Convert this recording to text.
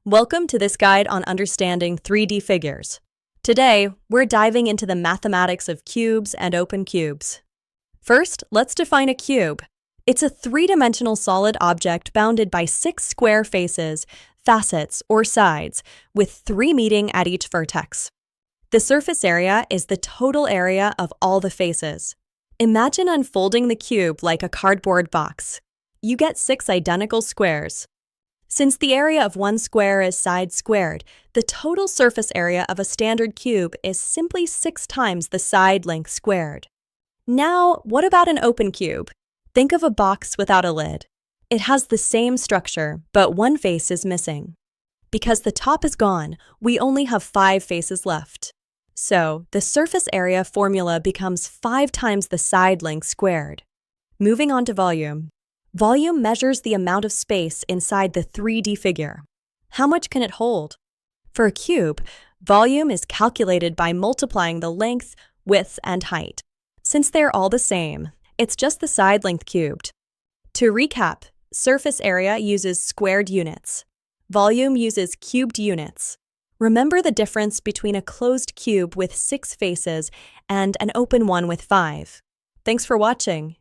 Welcome to this guide on understanding 3D figures. Today, we're diving into the mathematics of cubes and open cubes. First, let's define a cube. It's a three-dimensional solid object bounded by 6 square faces, facets, or sides, with 3 meeting at each vertex. The surface area is the total area of all the faces. Imagine unfolding the cube like a cardboard box. You get 6 identical squares. Since the area of one square is side squared, the total surface area of a standard cube is simply 6 times the side length squared. Now, what about an open cube? Think of a box without a lid. It has the same structure, but one face is missing. Because the top is gone, we only have 5 faces left. So, the surface area formula becomes 5 times the side length squared. Moving on to volume. Volume measures the amount of space inside the 3D figure. How much can it hold? For a cube, volume is calculated by multiplying the length, width, and height. Since they're all the same, it's just the side length cubed. To recap, surface area uses squared units. Volume uses cubed units. Remember the difference between a closed cube with 6 faces and an open one with 5. Thanks for watching.